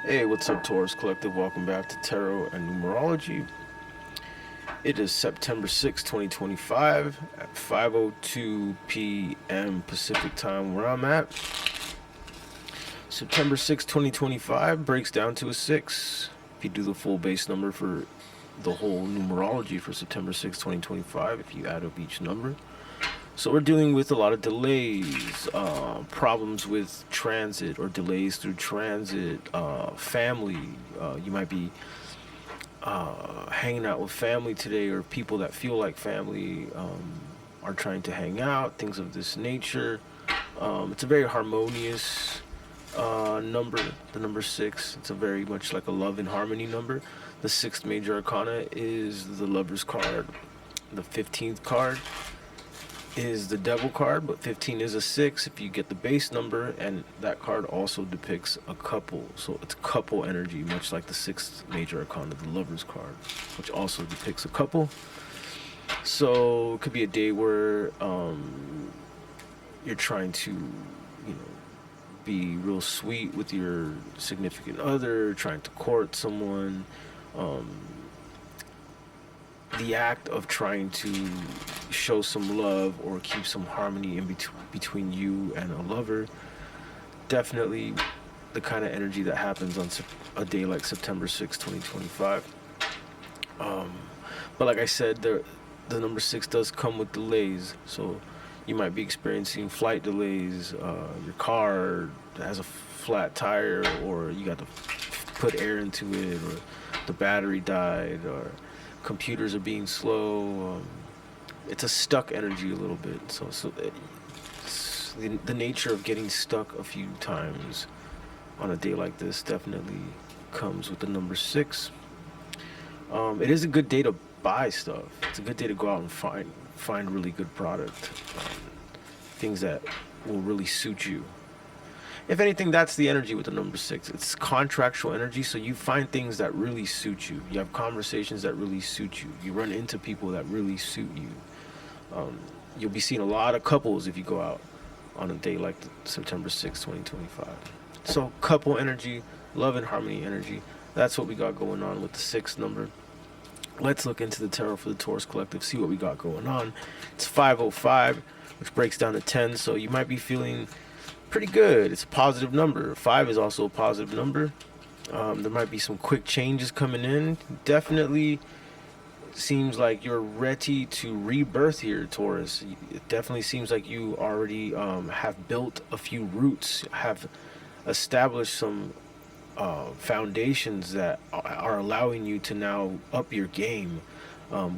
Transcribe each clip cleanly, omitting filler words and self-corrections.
Hey, what's up, Taurus Collective? Welcome back to Tarot and Numerology. It is September 6, 2025 at 5:02 p.m. Pacific time where I'm at. September 6, 2025 breaks down to a 6. If you do the full base number for the whole numerology for September 6, 2025, if you add up each number. So we're dealing with a lot of delays, problems with transit or delays through transit, family. You might be hanging out with family today, or people that feel like family are trying to hang out, things of this nature. It's a very harmonious number, the number 6. It's a very much like a love and harmony number. The 6th major arcana is the Lover's card. The 15th card is the Devil card, but 15 is a 6 if you get the base number, and that card also depicts a couple, so it's couple energy, much like the 6th major arcana, the Lover's card, which also depicts a couple. So it could be a day where you're trying to, be real sweet with your significant other, trying to court someone. The act of trying to show some love or keep some harmony in between you and a lover, definitely the kind of energy that happens on a day like September 6, 2025. But like I said, the number 6 does come with delays, so you might be experiencing flight delays. Your car has a flat tire, or you got to put air into it, or the battery died, or computers are being slow. It's a stuck energy a little bit. So it's the nature of getting stuck a few times on a day like this definitely comes with the number 6. It is a good day to buy stuff. It's a good day to go out and find really good product, things that will really suit you. If anything, that's the energy with the number 6. It's contractual energy, so you find things that really suit you. You have conversations that really suit you. You run into people that really suit you. You'll be seeing a lot of couples if you go out on a day like September 6, 2025. So couple energy, love and harmony energy. That's what we got going on with the 6th number. Let's look into the tarot for the Taurus Collective, see what we got going on. It's 5:05, which breaks down to 10, so you might be feeling pretty good. It's a positive number. 5 is also a positive number. There might be some quick changes coming in. Definitely seems like you're ready to rebirth here, Taurus. It definitely seems like you already have built a few roots, have established some foundations that are allowing you to now up your game,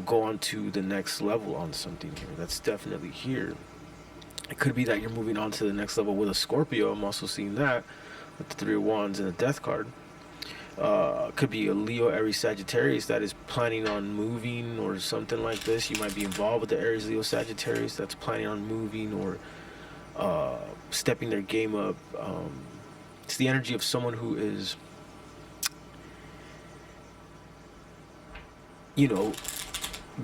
go on to the next level on something here. That's definitely here. It could be that you're moving on to the next level with a Scorpio. I'm also seeing that with the 3 of Wands and the Death card. Could be a Leo, Aries, Sagittarius that is planning on moving or something like this. You might be involved with the Aries, Leo, Sagittarius that's planning on moving or stepping their game up. It's the energy of someone who is,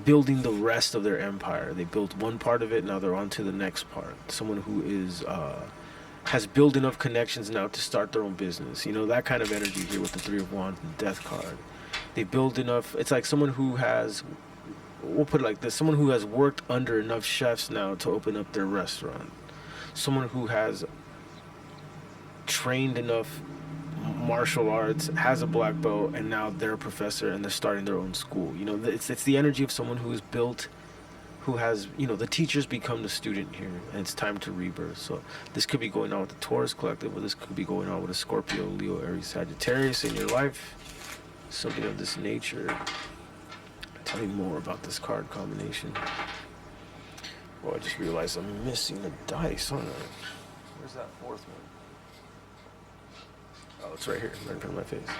building the rest of their empire. They built one part of it, now they're on to the next part. Someone who is has built enough connections now to start their own business. That kind of energy here with the 3 of Wands and the Death card. They build enough. It's like someone who has, we'll put it like this, someone who has worked under enough chefs now to open up their restaurant. Someone who has trained enough martial arts, has a black belt, and now they're a professor and they're starting their own school. It's the energy of someone who is built, who has, the teachers become the student here, and it's time to rebirth. So this could be going on with the Taurus Collective, or this could be going on with a Scorpio, Leo, Aries, Sagittarius in your life. Something of this nature. Tell me more about this card combination. Oh, I just realized I'm missing a dice, aren't I? Where's that 4th one? Oh, it's right here, right in front of my face.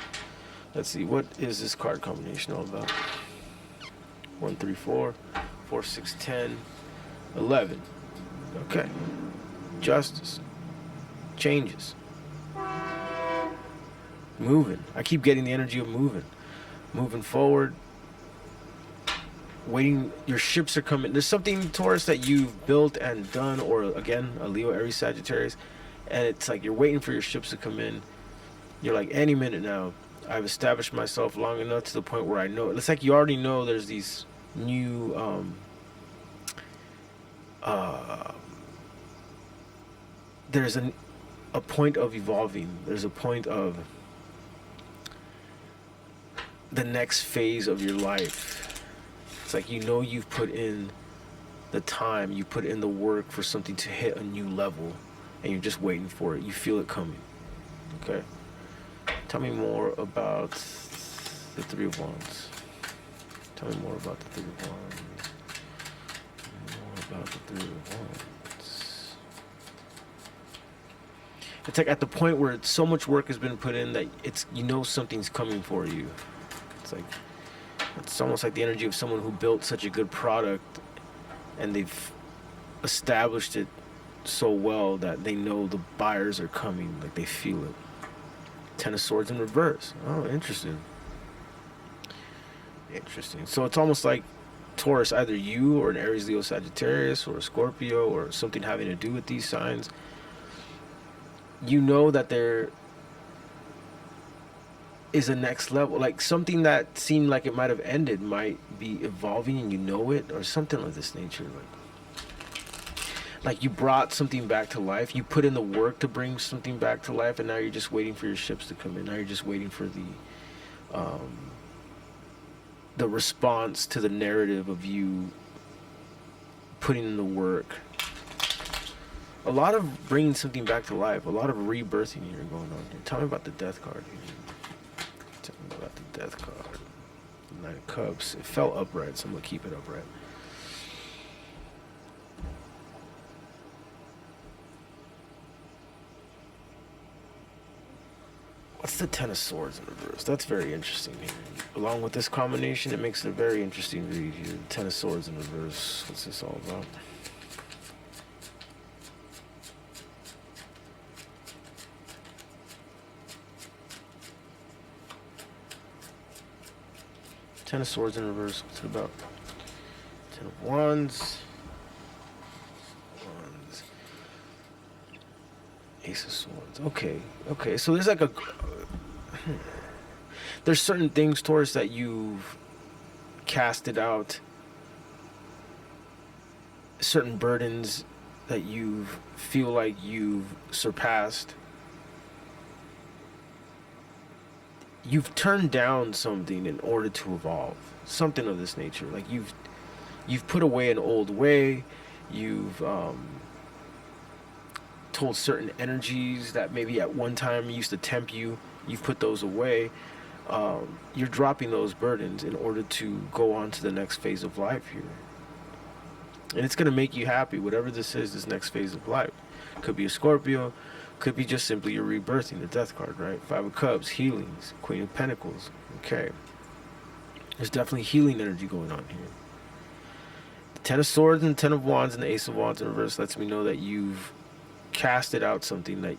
Let's see, what is this card combination all about? 1, 3, 4, 4, 6, 10, 11. Okay. Justice. Changes. Moving. I keep getting the energy of moving. Moving forward. Waiting. Your ships are coming. There's something, Taurus, that you've built and done, or again, a Leo, Aries, Sagittarius, and it's like you're waiting for your ships to come in. You're like, any minute now, I've established myself long enough to the point where I know. It's like you already know there's these new there's a point of evolving. There's a point of the next phase of your life. It's like, you know, you've put in the time, you put in the work for something to hit a new level, and you're just waiting for it. You feel it coming. Okay. Tell me more about the Three of Wands. Tell me more about the Three of Wands. More about the Three of Wands. It's like at the point where so much work has been put in that it's, you know, something's coming for you. It's like, it's almost like the energy of someone who built such a good product and they've established it so well that they know the buyers are coming, like they feel it. Ten of Swords in reverse. Oh, interesting. Interesting. So it's almost like Taurus, either you or an Aries, Leo, Sagittarius, or a Scorpio, or something having to do with these signs. You know that there is a next level, like something that seemed like it might have ended might be evolving, and you know it, or something of this nature. Like you brought something back to life. You put in the work to bring something back to life, and now you're just waiting for your ships to come in. Now you're just waiting for the response to the narrative of you putting in the work. A lot of bringing something back to life. A lot of rebirthing here going on here. Tell me about the Death card here. Tell me about the Death card. Nine of Cups. It fell upright, so I'm going to keep it upright. What's the Ten of Swords in reverse? That's very interesting here. Along with this combination, it makes it a very interesting read here. Ten of Swords in reverse. What's this all about? Ten of Swords in reverse. What's it about? Ten of Wands. Ace of Swords. Okay. Okay. So there's like a... There's certain things, Taurus, that you've casted out. Certain burdens that you feel like you've surpassed. You've turned down something in order to evolve. Something of this nature. Like you've put away an old way. You've told certain energies that maybe at one time used to tempt you. You've put those away. You're dropping those burdens in order to go on to the next phase of life here. And it's going to make you happy, whatever this is, this next phase of life. Could be a Scorpio. Could be just simply you're rebirthing, the Death card, right? Five of Cups, healings, Queen of Pentacles. Okay. There's definitely healing energy going on here. The Ten of Swords and the Ten of Wands and the Ace of Wands in reverse lets me know that you've casted out something that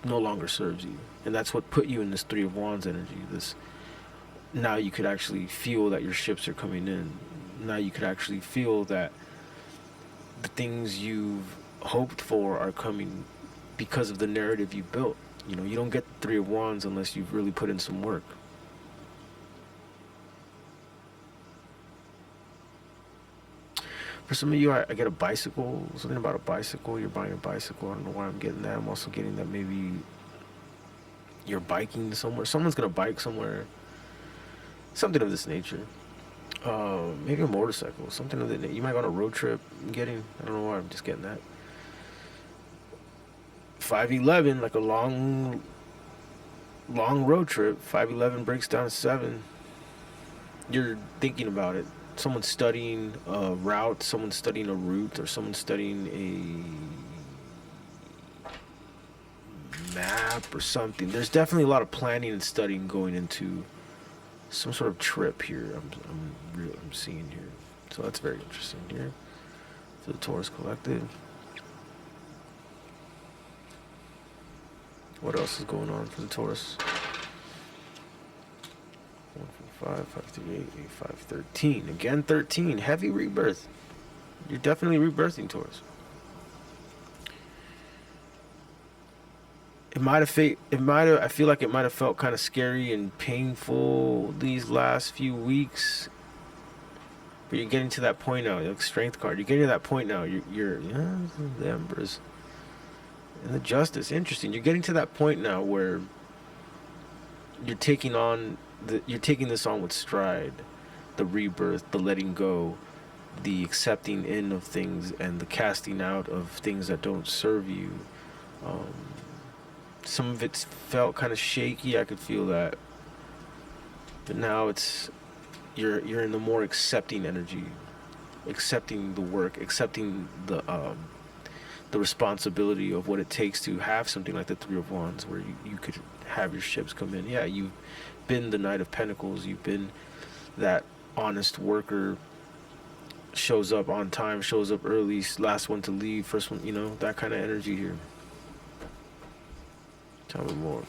no longer serves you. And that's what put you in this Three of Wands energy. This, now you could actually feel that your ships are coming in. Now you could actually feel that the things you've hoped for are coming because of the narrative you built. You know, you don't get the Three of Wands unless you've really put in some work. For some of you, I get a bicycle, something about a bicycle. You're buying a bicycle. I don't know why I'm getting that. I'm also getting that maybe you're biking somewhere. Someone's going to bike somewhere. Something of this nature. Maybe a motorcycle. Something of that. You might go on a road trip. I don't know why I'm just getting that. 511, like a long road trip. 511 breaks down to 7. You're thinking about it. Someone's studying a route, someone's studying a route, or someone's studying a map or something. There's definitely a lot of planning and studying going into some sort of trip here. I'm seeing here. So that's very interesting here. For the Taurus Collective. What else is going on for the Taurus? 1, 4, 5, 5, 3, 8, 8, 5, 13. Again, 13. Heavy rebirth. You're definitely rebirthing, Taurus. I feel like it might have felt kind of scary and painful these last few weeks. But you're getting to that point now, like strength card. You're getting to that point now. Yeah, the Empress and the Justice. Interesting. You're getting to that point now where you're taking this on with stride. The rebirth, the letting go, the accepting in of things, and the casting out of things that don't serve you. Some of it's felt kind of shaky. I could feel that, but now you're in the more accepting energy, accepting the work, accepting the responsibility of what it takes to have something like the Three of Wands, where you could have your ships come in. Yeah, you've been the Knight of Pentacles. You've been that honest worker, shows up on time, shows up early, last one to leave, first one, that kind of energy here. Tell me more.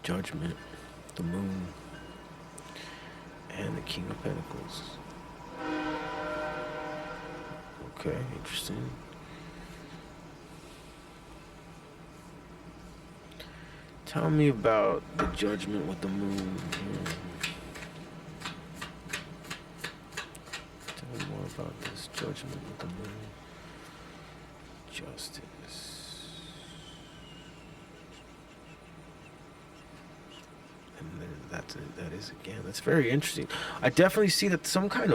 Judgment, the Moon, and the King of Pentacles. Okay, interesting. Tell me about the Judgment with the Moon. Tell me more about this Judgment with the Moon. Justice. And then that is again. That's very interesting. I definitely see that some kind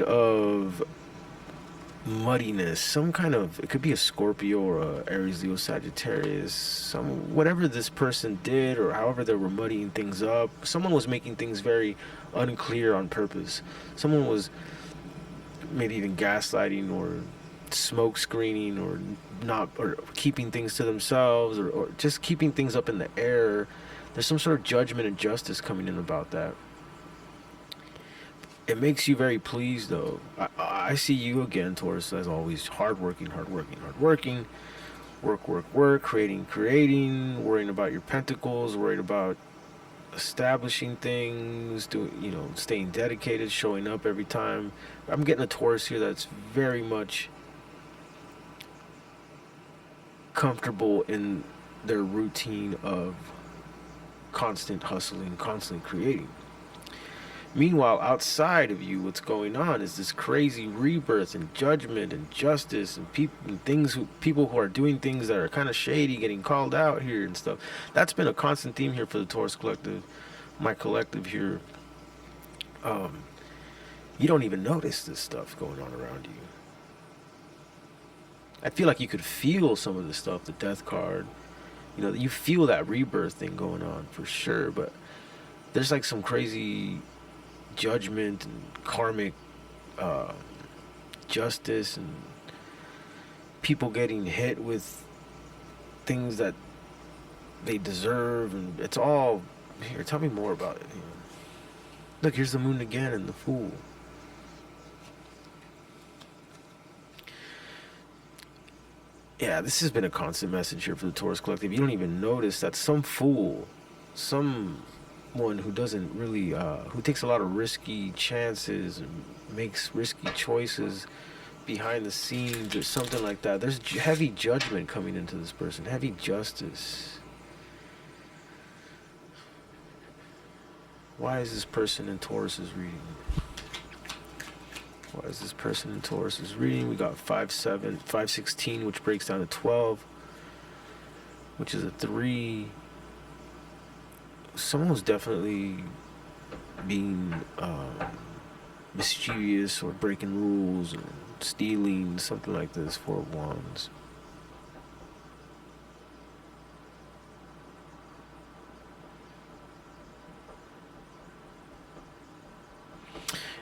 of muddiness, it could be a Scorpio or a Aries, Leo, Sagittarius, whatever this person did, or however they were muddying things up. Someone was making things very unclear on purpose. Someone was maybe even gaslighting or smoke screening, or keeping things to themselves, or just keeping things up in the air. There's some sort of judgment and justice coming in about that. It makes you very pleased, though. I see you again, Taurus, as always, hardworking, work, creating, worrying about your pentacles, worried about establishing things, staying dedicated, showing up every time. I'm getting a Taurus here that's very much comfortable in their routine of constant hustling, constantly creating. Meanwhile, outside of you, what's going on is this crazy rebirth and judgment and justice, and people who are doing things that are kind of shady, getting called out here and stuff. That's been a constant theme here for the Taurus Collective, my collective here. You don't even notice this stuff going on around you. I feel like you could feel some of the stuff, the Death card. You feel that rebirth thing going on for sure, but there's like some crazy judgment and karmic justice, and people getting hit with things that they deserve, and it's all here. Tell me more about it. Look, here's the Moon again and the Fool. Yeah, this has been a constant message here for the Taurus Collective. You don't even notice that some fool, someone who doesn't really, who takes a lot of risky chances and makes risky choices behind the scenes or something like that. There's heavy judgment coming into this person, heavy justice. Why is this person in Taurus's reading? Why is this person in Taurus's reading? We got 516, which breaks down to 12, which is a 3. Someone was definitely being mischievous or breaking rules or stealing, something like this. 4 of Wands.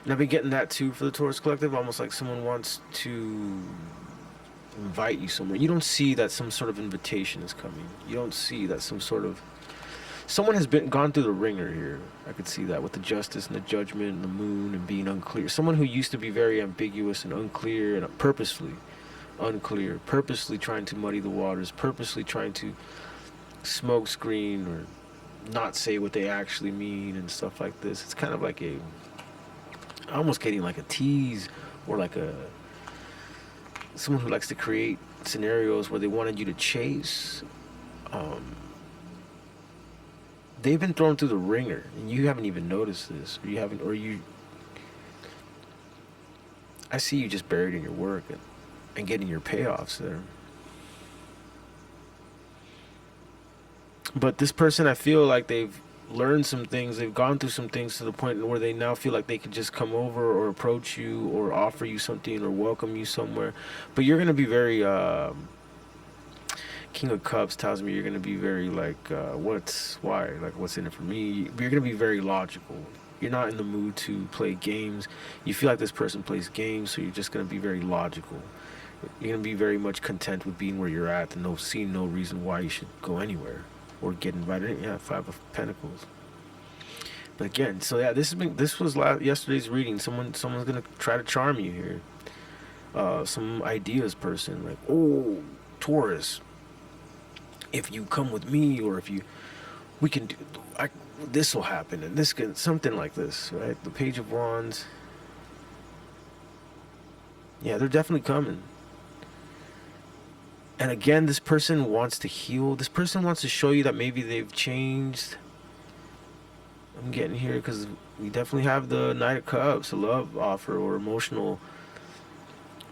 And I've been getting that too for the Taurus Collective, almost like someone wants to invite you somewhere. You don't see that some sort of invitation is coming. You don't see that someone has gone through the ringer here. I could see that with the Justice and the Judgment and the Moon and being unclear. Someone who used to be very ambiguous and unclear and purposely unclear, purposely trying to muddy the waters, purposely trying to smoke screen or not say what they actually mean and stuff like this. It's kind of like a almost getting like a tease, or like someone who likes to create scenarios where they wanted you to chase. They've been thrown through the ringer, and you haven't even noticed this, or you haven't, or you. I see you just buried in your work and getting your payoffs there. But this person, I feel like they've learned some things, they've gone through some things to the point where they now feel like they could just come over or approach you or offer you something or welcome you somewhere. But you're going to be very, King of Cups tells me you're going to be very like, what's in it for me? You're going to be very logical. You're not in the mood to play games. You feel like this person plays games, so you're just going to be very logical. You're going to be very much content with being where you're at and see no reason why you should go anywhere or get invited. Yeah, Five of Pentacles. But again, so yeah, this was yesterday's reading. Someone's going to try to charm you here. Some ideas person, like, oh, Taurus, if you come with me, or we can do, this will happen, and this can, something like this, right? The Page of Wands. Yeah, they're definitely coming. And again, this person wants to heal. This person wants to show you that maybe they've changed. I'm getting here because we definitely have the Knight of Cups, a love offer or emotional,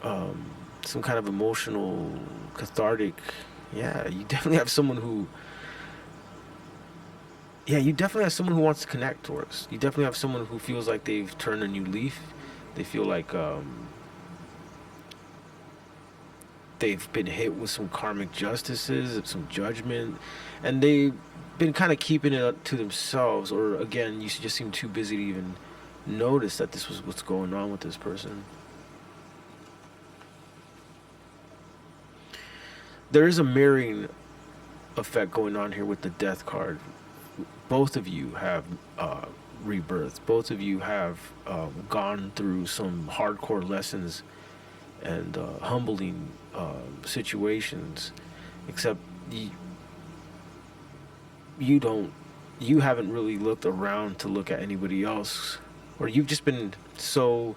some kind of emotional, cathartic. Yeah, you definitely have someone who. Yeah, you definitely have someone who wants to connect, Taurus. You definitely have someone who feels like they've turned a new leaf. They feel like they've been hit with some karmic justices, some judgment, and they've been kind of keeping it up to themselves. Or again, you just seem too busy to even notice that this was what's going on with this person. There is a mirroring effect going on here with the Death card. Both of you have rebirth. Both of you have gone through some hardcore lessons and humbling situations, except you haven't really looked around to look at anybody else, or you've just been so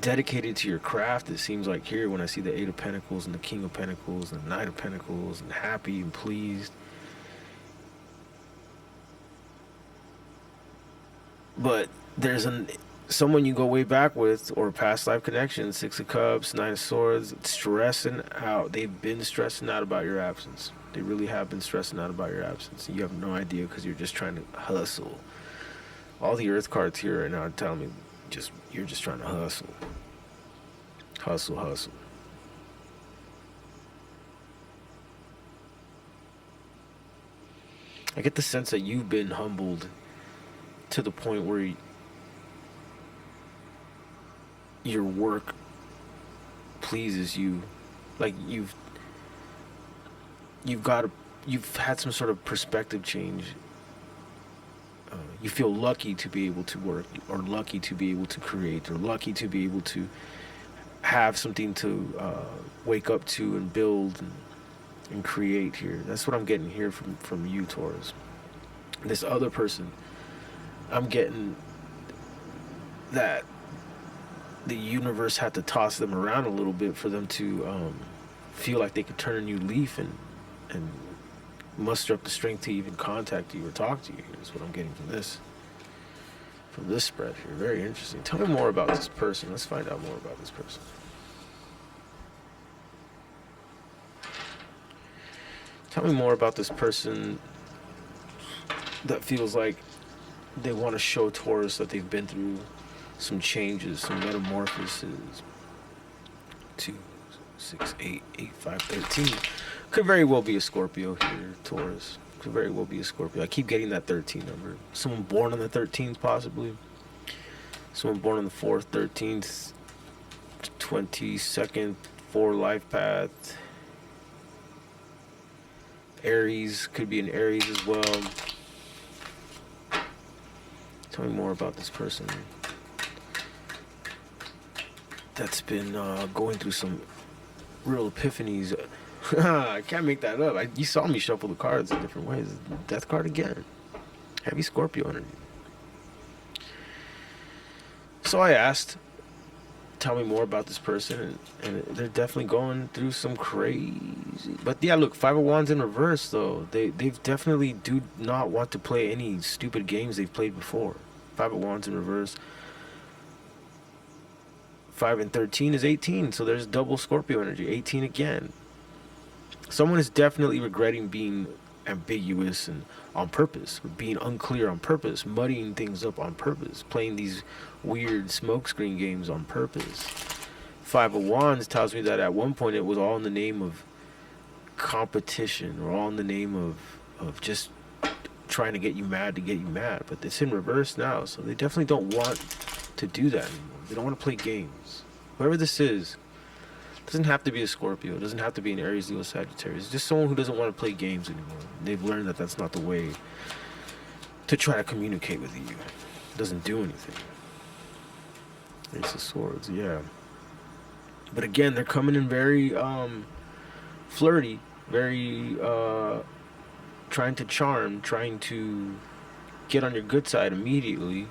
dedicated to your craft. It seems like here when I see the Eight of Pentacles and the King of Pentacles and the Knight of Pentacles and happy and pleased. But there's someone you go way back with, or past life connection. Six of Cups, Nine of Swords, stressing out. They've been stressing out about your absence. They really have been stressing out about your absence. You have no idea because you're just trying to hustle. All the Earth cards here right now are telling me you're just trying to hustle. Hustle, hustle. I get the sense that you've been humbled to the point where your work pleases you. Like you've had some sort of perspective change. You feel lucky to be able to work, or lucky to be able to create, or lucky to be able to have something to wake up to and build and create here. That's what I'm getting here from you, Taurus. This other person, I'm getting that the universe had to toss them around a little bit for them to feel like they could turn a new leaf and muster up the strength to even contact you or talk to you. Is what I'm getting from this spread here. Very interesting. Tell me more about this person. Let's find out more about this person. Tell me more about this person that feels like they want to show Taurus that they've been through some changes, some metamorphoses. 2, 6, 8, 8, 5, 13. Could very well be a Scorpio here, Taurus. Could very well be a Scorpio. I keep getting that 13 number. Someone born on the 13th, possibly. Someone born on the 4th, 13th, 22nd, 4 life path. Aries, could be an Aries as well. Tell me more about this person that's been going through some real epiphanies. I can't make that up. You saw me shuffle the cards in different ways. Death card again. Heavy Scorpio energy. So I asked, tell me more about this person, and they're definitely going through some crazy. But yeah, look, Five of Wands in reverse though. They've definitely do not want to play any stupid games they've played before. Five of Wands in reverse. 5 and 13 is 18, so there's double Scorpio energy. 18 again. Someone is definitely regretting being ambiguous and on purpose, being unclear on purpose, muddying things up on purpose, playing these weird smokescreen games on purpose. 5 of Wands tells me that at one point it was all in the name of competition, or all in the name of just trying to get you mad, but it's in reverse now, so they definitely don't want to do that anymore. They don't want to play games. Whoever this is, doesn't have to be a Scorpio, doesn't have to be an Aries, Leo, Sagittarius. It's just someone who doesn't want to play games anymore. They've learned that that's not the way to try to communicate with you. It doesn't do anything. Ace of Swords, yeah. But again, they're coming in very flirty, very trying to charm, trying to get on your good side immediately.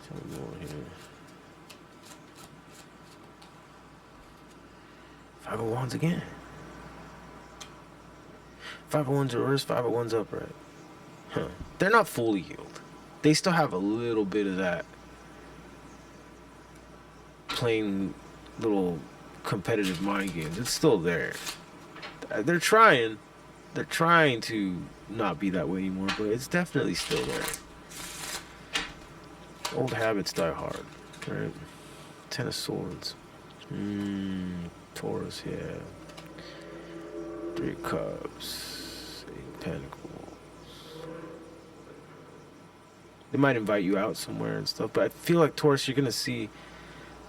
Tell me more here. 5 of Wands again. 5 of Wands reverse, 5 of Wands upright. Huh. They're not fully healed. They still have a little bit of that playing little competitive mind games. It's still there. They're trying to not be that way anymore, but it's definitely still there. Old habits die hard, right? 10 of Swords. Taurus, yeah. 3 of Cups. 8 of Pentacles. They might invite you out somewhere and stuff, but I feel like, Taurus, you're gonna see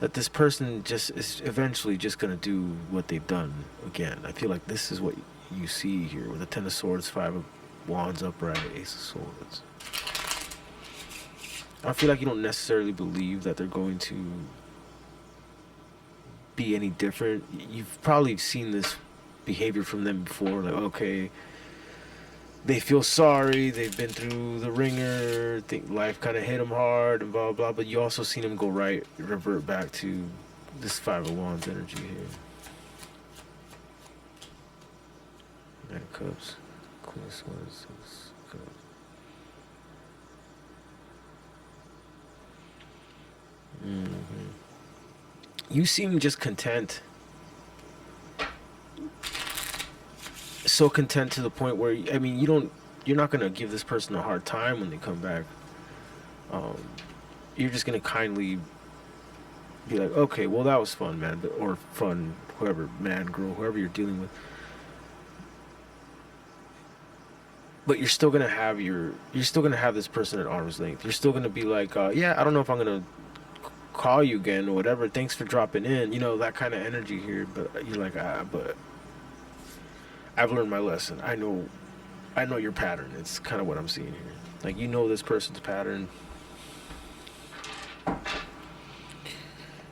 that this person just is eventually just gonna do what they've done again. I feel like this is what you see here with the 10 of Swords, 5 of Wands upright, Ace of Swords. I feel like you don't necessarily believe that they're going to be any different. You've probably seen this behavior from them before, like, okay, they feel sorry, they've been through the ringer, think life kind of hit them hard and blah blah blah, but you also seen them go right, revert back to this 5 of Wands energy here. 9 of Cups, Queen of Swords, 6 of Cups. You seem just content. So content to the point where, I mean, you're not gonna give this person a hard time when they come back. You're just gonna kindly be like, okay, well, that was fun, man, or fun, whoever, man, girl, whoever you're dealing with. But you're still gonna have this person at arm's length. You're still gonna be like, yeah, I don't know if I'm gonna call you again or whatever. Thanks for dropping in. You know, that kind of energy here. But you're like, but I've learned my lesson. I know your pattern. It's kind of what I'm seeing here. Like, you know this person's pattern.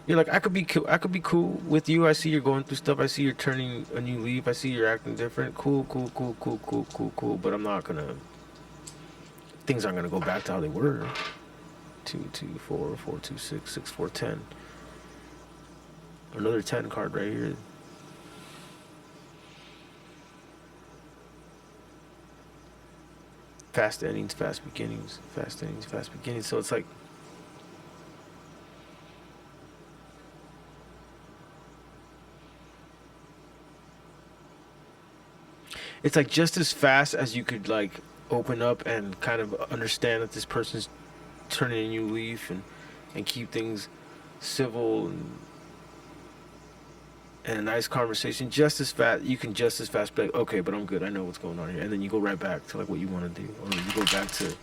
You're like, I could be cool with you. I see you're going through stuff. I see you're turning a new leaf. I see you're acting different. Cool. But I'm not gonna. Things aren't gonna go back to how they were. 2 2 4 4 2 6 6 4 10. Another 10 card right here. Fast endings, fast beginnings. Fast endings, fast beginnings. So it's like, just as fast as you could like open up and kind of understand that this person's turning a new leaf and keep things civil and a nice conversation, just as fast, you can just as fast be like, okay, but I'm good, I know what's going on here, and then you go right back to like what you want to do, or you go back to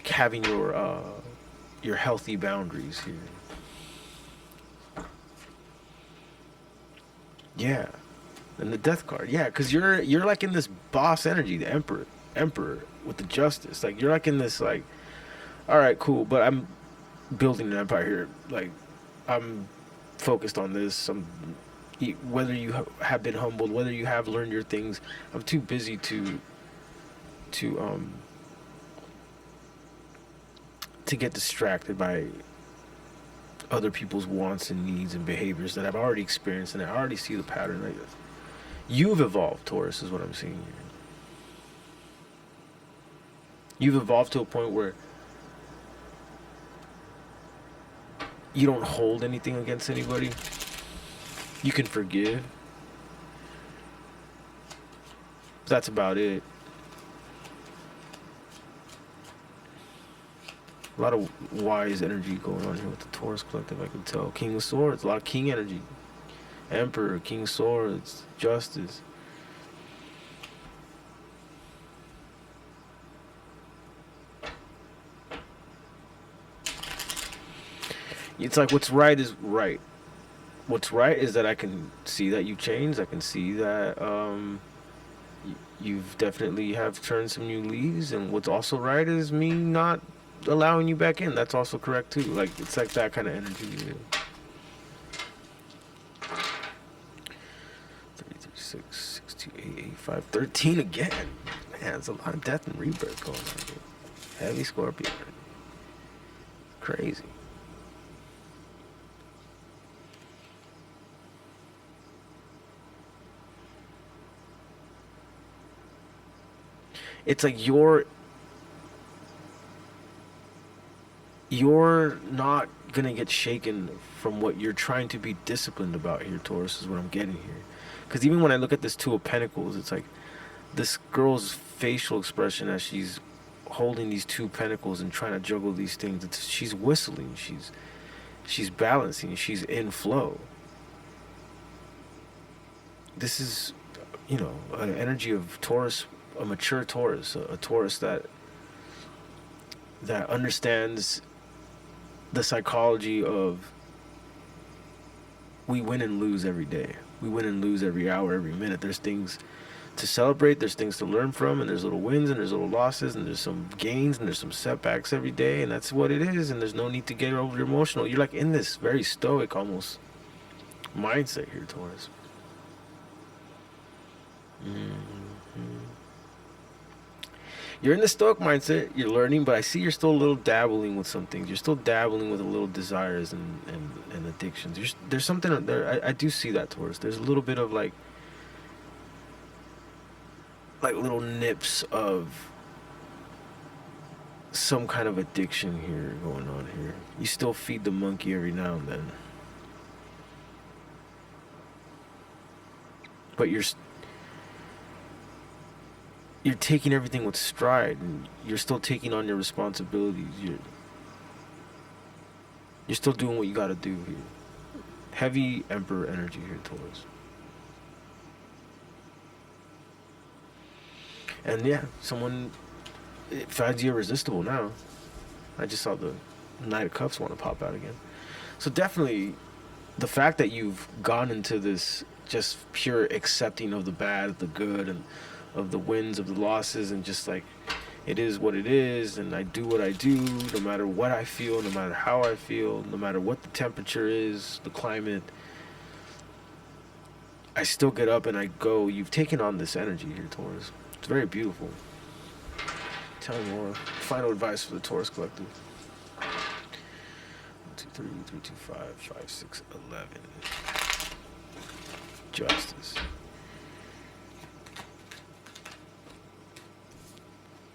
having your healthy boundaries here. Yeah. And the Death card, yeah, because you're like in this boss energy, the Emperor with the Justice. Like, you're like in this like, all right, cool, but I'm building an empire here. Like, I'm focused on this. Whether you have been humbled, whether you have learned your things, I'm too busy to to get distracted by other people's wants and needs and behaviors that I've already experienced, and I already see the pattern. Like this. You've evolved, Taurus, is what I'm seeing here. You've evolved to a point where you don't hold anything against anybody. You can forgive. That's about it. A lot of wise energy going on here with the Taurus collective, I can tell. King of Swords, a lot of king energy. Emperor, King of Swords, Justice. It's like what's right is right. What's right is that I can see that you've changed. I can see that you've definitely have turned some new leaves. And what's also right is me not allowing you back in. That's also correct too. Like it's like that kind of energy. 36, 6, 2, 8, 8, 5, 13 again. Man, there's a lot of death and rebirth going on here. Heavy Scorpio. Crazy. It's like you're not gonna get shaken from what you're trying to be disciplined about here, Taurus, is what I'm getting here. Because even when I look at this Two of Pentacles, it's like this girl's facial expression as she's holding these 2 pentacles and trying to juggle these things. She's whistling, she's balancing, she's in flow. This is, you know, an energy of Taurus, a mature Taurus, a Taurus that understands the psychology of we win and lose every day. We win and lose every hour, every minute. There's things to celebrate, there's things to learn from, and there's little wins and there's little losses and there's some gains and there's some setbacks every day, and that's what it is, and there's no need to get overly emotional. You're like in this very stoic almost mindset here, Taurus. You're in the stoic mindset, you're learning, but I see you're still a little dabbling with some things. You're still dabbling with a little desires and addictions. There's something there. I do see that, Taurus. There's a little bit of like little nips of some kind of addiction here going on here. You still feed the monkey every now and then. But you're taking everything with stride, and you're still taking on your responsibilities. You're still doing what you got to do here. Heavy Emperor energy here, Taurus. And yeah, someone finds you irresistible now. I just saw the Knight of Cups want to pop out again. So definitely, the fact that you've gone into this just pure accepting of the bad, the good, and of the wins, of the losses, and just like it is what it is, and I do what I do no matter what I feel, no matter how I feel, no matter what the temperature is, the climate, I still get up and I go. You've taken on this energy here, Taurus. It's very beautiful. Tell me more. Final advice for the Taurus collective. 1, 2, 3, 3, 2, 5, 5, 6, 11. Justice.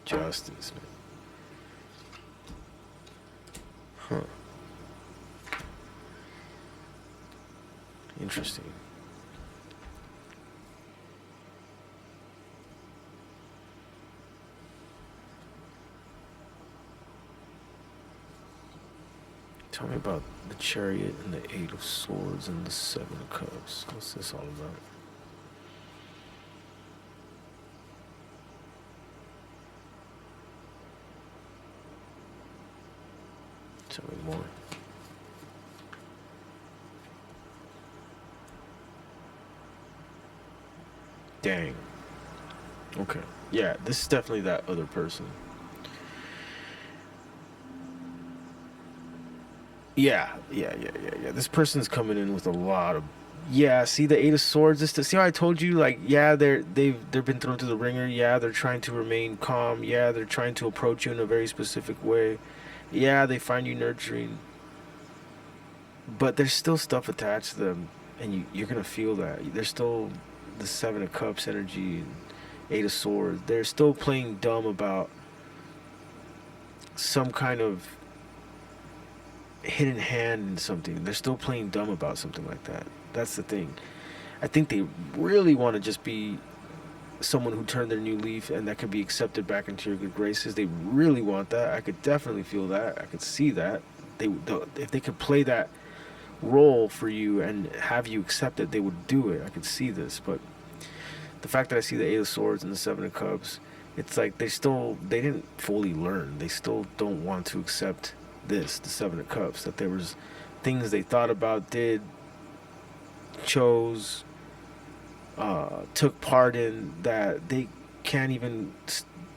Justice, man. Huh. Interesting. Tell me about the Chariot and the 8 of Swords and the 7 of Cups. What's this all about? Tell me more. Dang. Okay. Yeah, this is definitely that other person. Yeah. This person's coming in with a lot of. Yeah, see the 8 of Swords. See how I told you? Like, yeah, they've been thrown through the ringer. Yeah, they're trying to remain calm. Yeah, they're trying to approach you in a very specific way. Yeah, they find you nurturing, but there's still stuff attached to them, and you're gonna feel that. There's still the Seven of Cups energy and Eight of Swords. They're still playing dumb about some kind of hidden hand in something. They're still playing dumb about something like that. That's the thing. I think they really want to just be someone who turned their new leaf and that could be accepted back into your good graces. They really want that. I could definitely feel that. I could see that. If they could play that role for you and have you accept it, they would do it. I could see this, but the fact that I see the Eight of Swords and the Seven of Cups, it's like they didn't fully learn. They still don't want to accept this, the Seven of Cups, that there was things they thought about, did, chose, took part in, that they can't even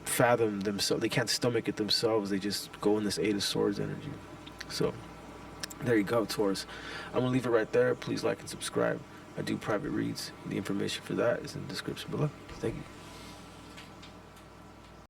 fathom themselves. They can't stomach it themselves. They just go in this Eight of Swords energy. So there you go, Taurus. I'm gonna leave it right there. Please like and subscribe. I do private reads. The information for that is in the description below. Thank you.